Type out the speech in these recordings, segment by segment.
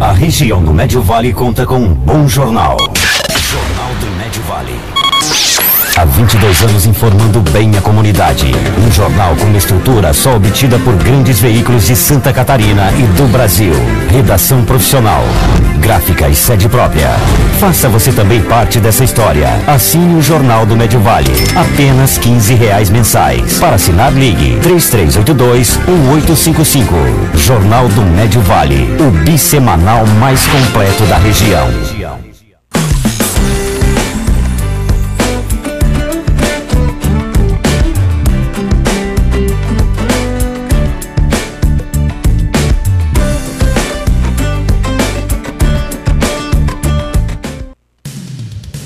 A região do Médio Vale conta com um bom jornal. Jornal do Médio Vale. Há 22 anos informando bem a comunidade. Um jornal com uma estrutura só obtida por grandes veículos de Santa Catarina e do Brasil. Redação profissional, gráfica e sede própria. Faça você também parte dessa história. Assine o Jornal do Médio Vale. Apenas R$15 mensais. Para assinar, ligue 3382-1855. Jornal do Médio Vale. O bissemanal mais completo da região.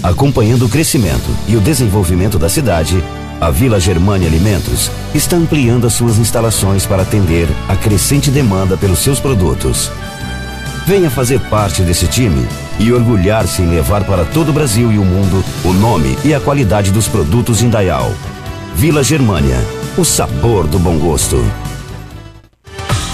Acompanhando o crescimento e o desenvolvimento da cidade, a Vila Germânia Alimentos está ampliando as suas instalações para atender a crescente demanda pelos seus produtos. Venha fazer parte desse time e orgulhar-se em levar para todo o Brasil e o mundo o nome e a qualidade dos produtos Indaial. Vila Germânia, o sabor do bom gosto.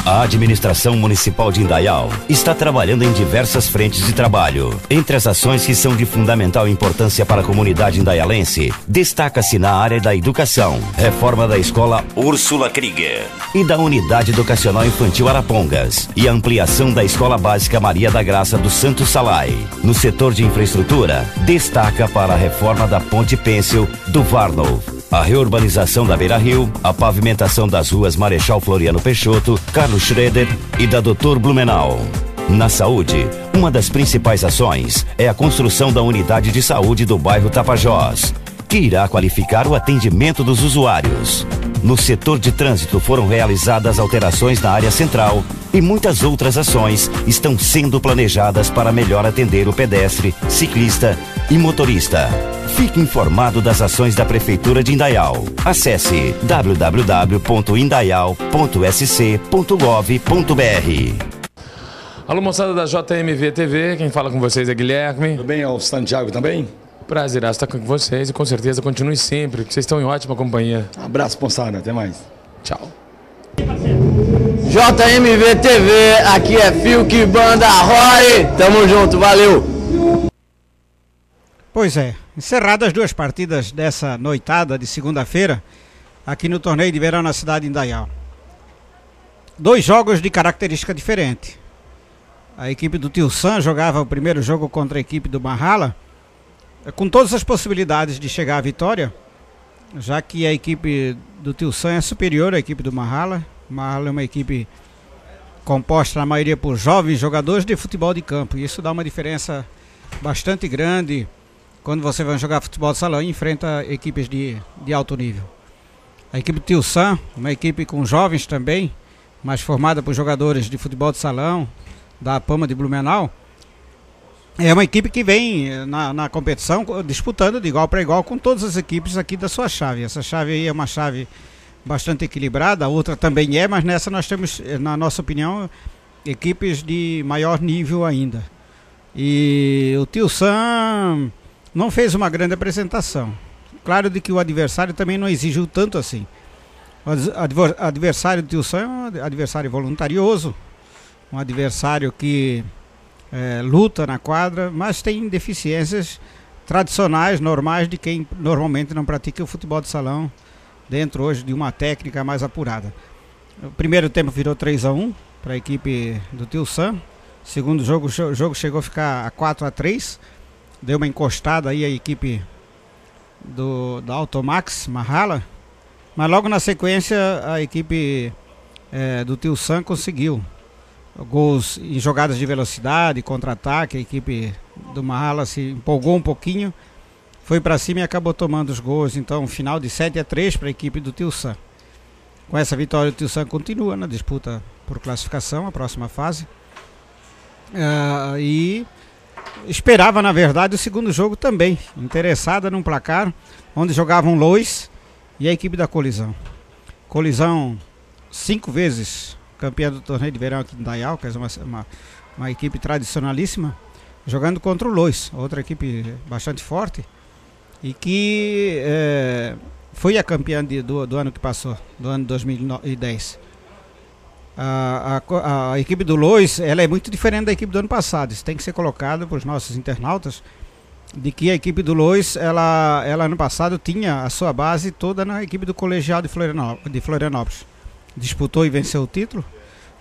A administração municipal de Indaial está trabalhando em diversas frentes de trabalho. Entre as ações que são de fundamental importância para a comunidade indaialense, destaca-se na área da educação, reforma da escola Úrsula Krieger e da Unidade Educacional Infantil Arapongas e a ampliação da Escola Básica Maria da Graça do Santo Salai. No setor de infraestrutura, destaca para a reforma da Ponte Pêncil do Varnov, a reurbanização da Beira Rio, a pavimentação das ruas Marechal Floriano Peixoto, Carlos Schroeder e da Doutor Blumenau. Na saúde, uma das principais ações é a construção da unidade de saúde do bairro Tapajós, que irá qualificar o atendimento dos usuários. No setor de trânsito foram realizadas alterações na área central e muitas outras ações estão sendo planejadas para melhor atender o pedestre, ciclista e motorista. Fique informado das ações da Prefeitura de Indaial. Acesse www.indaial.sc.gov.br. Alô, moçada da JMV TV, quem fala com vocês é Guilherme. Tudo bem, é o Santiago também? Prazer estar com vocês e com certeza continue sempre, que vocês estão em ótima companhia. Abraço, moçada, até mais. Tchau. JMV TV, aqui é Fiuk Banda Roy, tamo junto, valeu! Pois é, encerradas as duas partidas dessa noitada de segunda-feira, aqui no torneio de verão na cidade de Indaial. Dois jogos de característica diferente. A equipe do Tio Sam jogava o primeiro jogo contra a equipe do Mahala, com todas as possibilidades de chegar à vitória, já que a equipe do Tio Sam é superior à equipe do Mahala. O Mahala é uma equipe composta na maioria por jovens jogadores de futebol de campo, e isso dá uma diferença bastante grande quando você vai jogar futebol de salão e enfrenta equipes de alto nível. A equipe do Tio Sam, uma equipe com jovens também, mas formada por jogadores de futebol de salão, da Pama de Blumenau, é uma equipe que vem na competição disputando de igual para igual com todas as equipes aqui da sua chave. Essa chave aí é uma chave bastante equilibrada, a outra também é, mas nessa nós temos, na nossa opinião, equipes de maior nível ainda. E o Tio Sam não fez uma grande apresentação. Claro de que o adversário também não exigiu tanto assim. O adversário do Tio Sam é um adversário voluntarioso, um adversário que luta na quadra, mas tem deficiências tradicionais, normais, de quem normalmente não pratica o futebol de salão dentro hoje de uma técnica mais apurada. O primeiro tempo virou 3-1 para a equipe do Tio Sam. Segundo jogo, o jogo chegou a ficar a 4-3. Deu uma encostada aí a equipe da Automax Mahala, mas logo na sequência a equipe do Tio Sam conseguiu gols em jogadas de velocidade, contra-ataque. A equipe do Mahala se empolgou um pouquinho, foi para cima e acabou tomando os gols. Então, final de 7-3 para a equipe do Tio Sam. Com essa vitória, o Tio Sam continua na disputa por classificação, a próxima fase. E esperava, na verdade, o segundo jogo também, interessada num placar onde jogavam Lois e a equipe da Colisão. Colisão 5 vezes campeã do torneio de verão aqui em Indaial, que é uma equipe tradicionalíssima, jogando contra o Lois, outra equipe bastante forte, e que foi a campeã do ano que passou, do ano 2010. A equipe do Lois, ela é muito diferente da equipe do ano passado. Isso tem que ser colocado para os nossos internautas, de que a equipe do Lois, ela ano passado tinha a sua base toda na equipe do Colegial de Florianópolis. Disputou e venceu o título.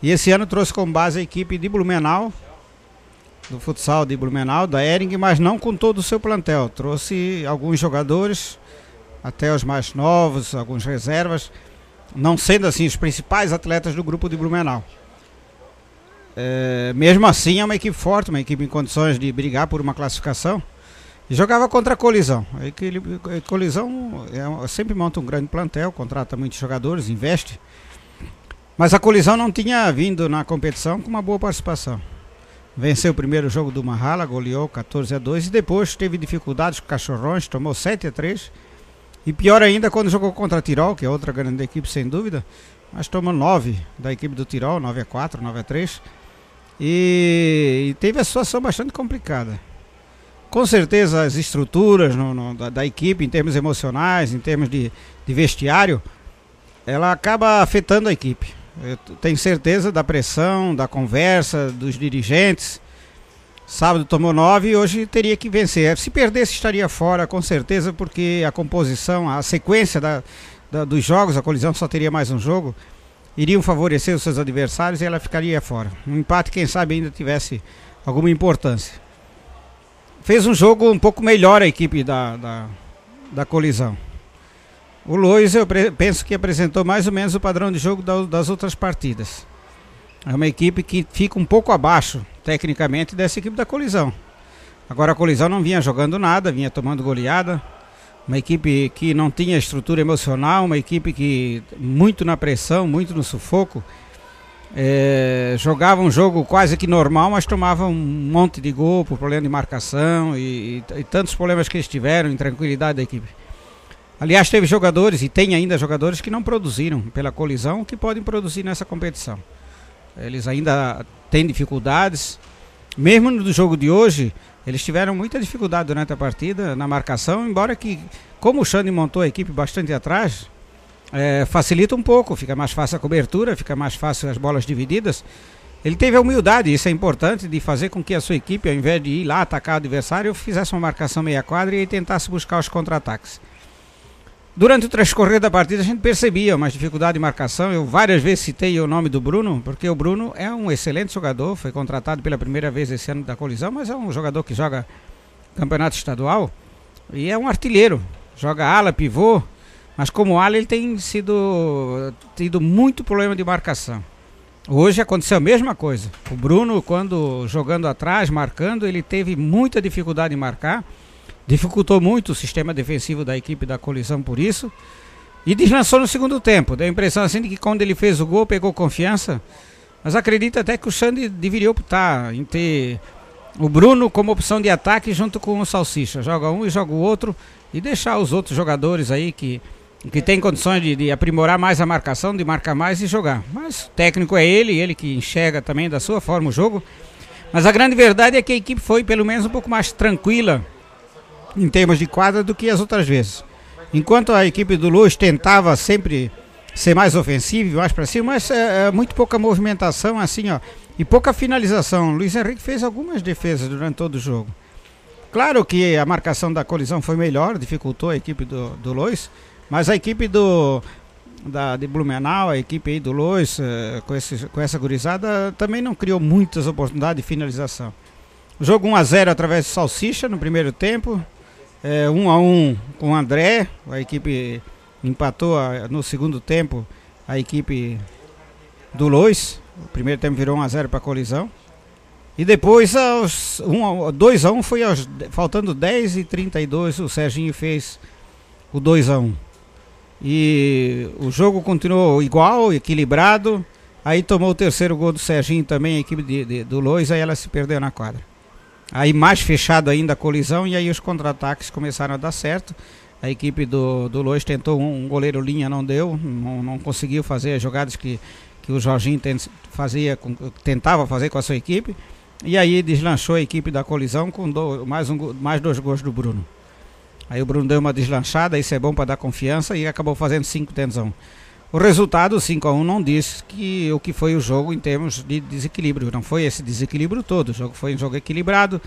E esse ano trouxe como base a equipe de Blumenau, do futsal de Blumenau, da Hering, mas não com todo o seu plantel. Trouxe alguns jogadores, até os mais novos, alguns reservas, não sendo assim os principais atletas do grupo de Blumenau. Mesmo assim é uma equipe forte, uma equipe em condições de brigar por uma classificação. E jogava contra a Colisão. A Colisão sempre monta um grande plantel, contrata muitos jogadores, investe. Mas a Colisão não tinha vindo na competição com uma boa participação. Venceu o primeiro jogo do Mahala, goleou 14-2 e depois teve dificuldades com Cachorrões, tomou 7-3. E pior ainda quando jogou contra a Tirol, que é outra grande equipe sem dúvida, mas tomou 9 da equipe do Tirol, 9-4, 9-3. E teve a situação bastante complicada. Com certeza as estruturas da equipe, em termos emocionais, em termos de vestiário, ela acaba afetando a equipe. Eu tenho certeza da pressão, da conversa, dos dirigentes. Sábado tomou 9 e hoje teria que vencer. Se perdesse estaria fora, com certeza, porque a composição, a sequência dos jogos, a Colisão só teria mais um jogo, iriam favorecer os seus adversários e ela ficaria fora. Um empate, quem sabe, ainda tivesse alguma importância. Fez um jogo um pouco melhor a equipe da Colisão. O Lois, eu penso que apresentou mais ou menos o padrão de jogo das outras partidas. É uma equipe que fica um pouco abaixo, tecnicamente, dessa equipe da Colisão. Agora a Colisão não vinha jogando nada, vinha tomando goleada. Uma equipe que não tinha estrutura emocional, uma equipe que muito na pressão, muito no sufoco. Jogava um jogo quase que normal, mas tomava um monte de gol por problema de marcação e tantos problemas que eles tiveram, intranquilidade da equipe. Aliás, teve jogadores, e tem ainda jogadores, que não produziram pela Colisão, que podem produzir nessa competição. Eles ainda têm dificuldades. Mesmo no jogo de hoje, eles tiveram muita dificuldade durante a partida, na marcação, embora que, como o Xande montou a equipe bastante atrás, facilita um pouco, fica mais fácil a cobertura, fica mais fácil as bolas divididas. Ele teve a humildade, isso é importante, de fazer com que a sua equipe, ao invés de ir lá atacar o adversário, fizesse uma marcação meia quadra e tentasse buscar os contra-ataques. Durante o transcorrer da partida a gente percebia uma dificuldade de marcação. Eu várias vezes citei o nome do Bruno, porque o Bruno é um excelente jogador, foi contratado pela primeira vez esse ano da Colisão, mas é um jogador que joga campeonato estadual e é um artilheiro, joga ala, pivô, mas como ala ele tem tido muito problema de marcação. Hoje aconteceu a mesma coisa. O Bruno, quando jogando atrás, marcando, ele teve muita dificuldade em marcar. Dificultou muito o sistema defensivo da equipe da Colisão por isso. E deslançou no segundo tempo. Deu a impressão assim de que quando ele fez o gol, pegou confiança. Mas acredito até que o Xande deveria optar em ter o Bruno como opção de ataque junto com o Salsicha. Joga um e joga o outro. E deixar os outros jogadores aí que tem condições de aprimorar mais a marcação, de marcar mais e jogar. Mas o técnico é ele que enxerga também da sua forma o jogo. Mas a grande verdade é que a equipe foi pelo menos um pouco mais tranquila em termos de quadra do que as outras vezes. Enquanto a equipe do Luz tentava sempre ser mais ofensiva, mais para cima, mas muito pouca movimentação assim, ó, e pouca finalização. Luiz Henrique fez algumas defesas durante todo o jogo. Claro que a marcação da Colisão foi melhor, dificultou a equipe do Luz, mas a equipe de Blumenau, a equipe aí do Luz, com essa gurizada, também não criou muitas oportunidades de finalização. O jogo 1-0 através do Salsicha no primeiro tempo. 1-1 com o André, a equipe empatou no segundo tempo, a equipe do Lois. O primeiro tempo virou 1-0 para a Colisão. E depois 2-1 foi faltando 10h32, o Serginho fez o 2-1. E o jogo continuou igual, equilibrado. Aí tomou o terceiro gol do Serginho também, a equipe do Lois, aí ela se perdeu na quadra. Aí mais fechado ainda a Colisão e aí os contra-ataques começaram a dar certo. A equipe do Lois tentou um goleiro linha, não deu, não conseguiu fazer as jogadas que o Jorginho tentava fazer com a sua equipe. E aí deslanchou a equipe da Colisão com mais 2 gols do Bruno. Aí o Bruno deu uma deslanchada, isso é bom para dar confiança e acabou fazendo 5-1. O resultado 5-1 não diz que o que foi o jogo em termos de desequilíbrio. Não foi esse desequilíbrio todo. O jogo foi um jogo equilibrado.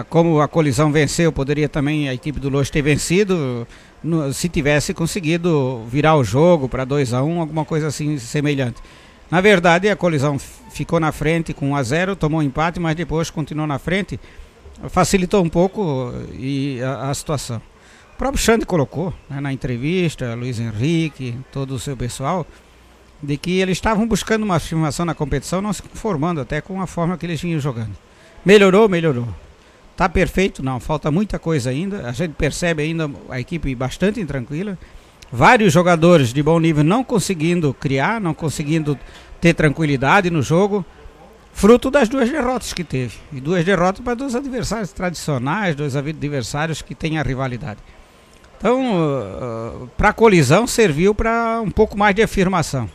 Como a Colisão venceu, poderia também a equipe do Lois ter vencido se tivesse conseguido virar o jogo para 2-1, alguma coisa assim semelhante. Na verdade, a Colisão ficou na frente com 1-0, tomou um empate, mas depois continuou na frente. Facilitou um pouco a situação. O próprio Xande colocou, né, na entrevista, Luiz Henrique, todo o seu pessoal, de que eles estavam buscando uma afirmação na competição, não se conformando até com a forma que eles vinham jogando. Melhorou. Tá perfeito? Não, falta muita coisa ainda. A gente percebe ainda a equipe bastante intranquila. Vários jogadores de bom nível não conseguindo criar, não conseguindo ter tranquilidade no jogo, fruto das 2 derrotas que teve. E 2 derrotas para 2 adversários tradicionais, 2 adversários que têm a rivalidade. Então, para a Colisão serviu para um pouco mais de afirmação.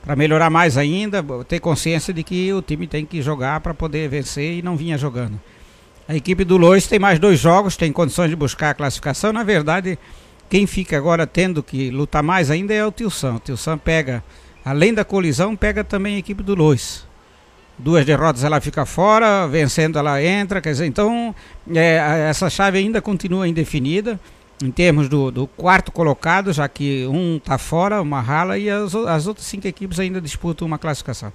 Para melhorar mais ainda, ter consciência de que o time tem que jogar para poder vencer e não vinha jogando. A equipe do Lois tem mais 2 jogos, tem condições de buscar a classificação. Na verdade, quem fica agora tendo que lutar mais ainda é o Tilsan. O Tilsan pega, além da Colisão, pega também a equipe do Lois. 2 derrotas ela fica fora, vencendo ela entra, quer dizer, então essa chave ainda continua indefinida em termos do quarto colocado, já que um está fora, uma rala, e as outras 5 equipes ainda disputam uma classificação.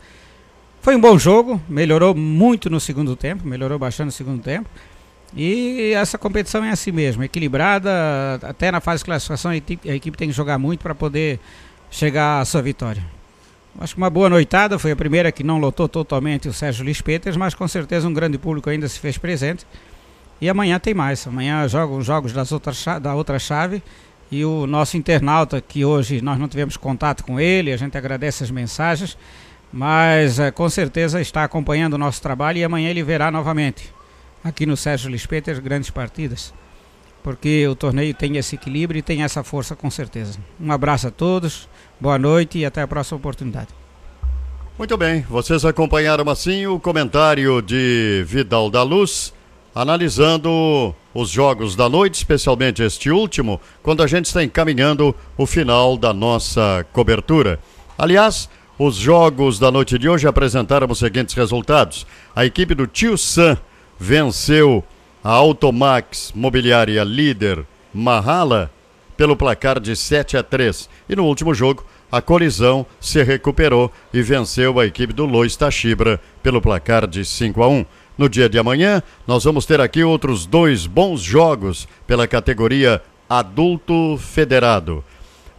Foi um bom jogo, melhorou muito no segundo tempo, melhorou bastante no segundo tempo, e essa competição é assim mesmo, equilibrada, até na fase de classificação a equipe tem que jogar muito para poder chegar à sua vitória. Acho que uma boa noitada, foi a primeira que não lotou totalmente o Sérgio Luís Peters, mas com certeza um grande público ainda se fez presente. E amanhã tem mais, amanhã jogam os jogos da outra chave, e o nosso internauta, que hoje nós não tivemos contato com ele, a gente agradece as mensagens, mas com certeza está acompanhando o nosso trabalho, e amanhã ele verá novamente, aqui no Sérgio Luís Peters, grandes partidas, porque o torneio tem esse equilíbrio e tem essa força com certeza. Um abraço a todos, boa noite e até a próxima oportunidade. Muito bem, vocês acompanharam assim o comentário de Vidal da Luz, analisando os jogos da noite, especialmente este último, quando a gente está encaminhando o final da nossa cobertura. Aliás, os jogos da noite de hoje apresentaram os seguintes resultados. A equipe do Tio Sam venceu a Automax Mobiliária líder Mahala pelo placar de 7-3. E no último jogo, a Colisão se recuperou e venceu a equipe do Lois Tachibra pelo placar de 5-1. No dia de amanhã, nós vamos ter aqui outros 2 bons jogos pela categoria Adulto Federado.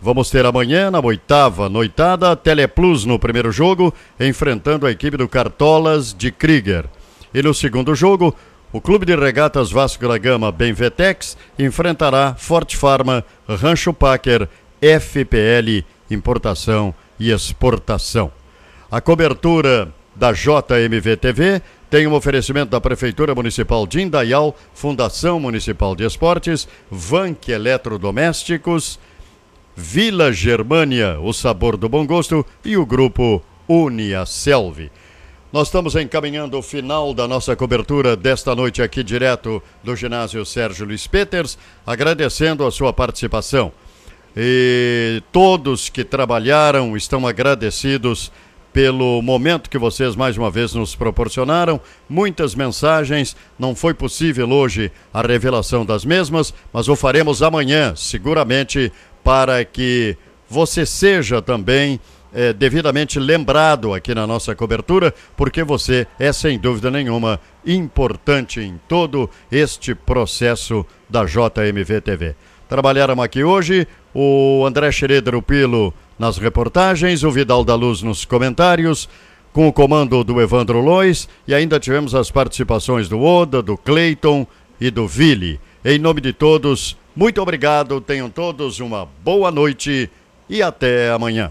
Vamos ter amanhã, na 8ª noitada, Teleplus no primeiro jogo, enfrentando a equipe do Cartolas de Krieger. E no segundo jogo, o Clube de Regatas Vasco da Gama Benvetex enfrentará Forte Farma, Rancho Packer, FPL, Importação e Exportação. A cobertura da JMV TV tem um oferecimento da Prefeitura Municipal de Indaial, Fundação Municipal de Esportes, Vank Eletrodomésticos, Vila Germânia, o sabor do bom gosto, e o grupo Uniaselv. Nós estamos encaminhando o final da nossa cobertura desta noite aqui direto do ginásio Sérgio Luís Peters, agradecendo a sua participação. E todos que trabalharam estão agradecidos pelo momento que vocês mais uma vez nos proporcionaram. Muitas mensagens, não foi possível hoje a revelação das mesmas, mas o faremos amanhã, seguramente, para que você seja também devidamente lembrado aqui na nossa cobertura, porque você é, sem dúvida nenhuma, importante em todo este processo da JMV TV. Trabalharam aqui hoje o André Schroeder Pilo nas reportagens, o Vidal da Luz nos comentários, com o comando do Evandro Lois, e ainda tivemos as participações do Oda, do Cleiton e do Vili. Em nome de todos, muito obrigado, tenham todos uma boa noite e até amanhã.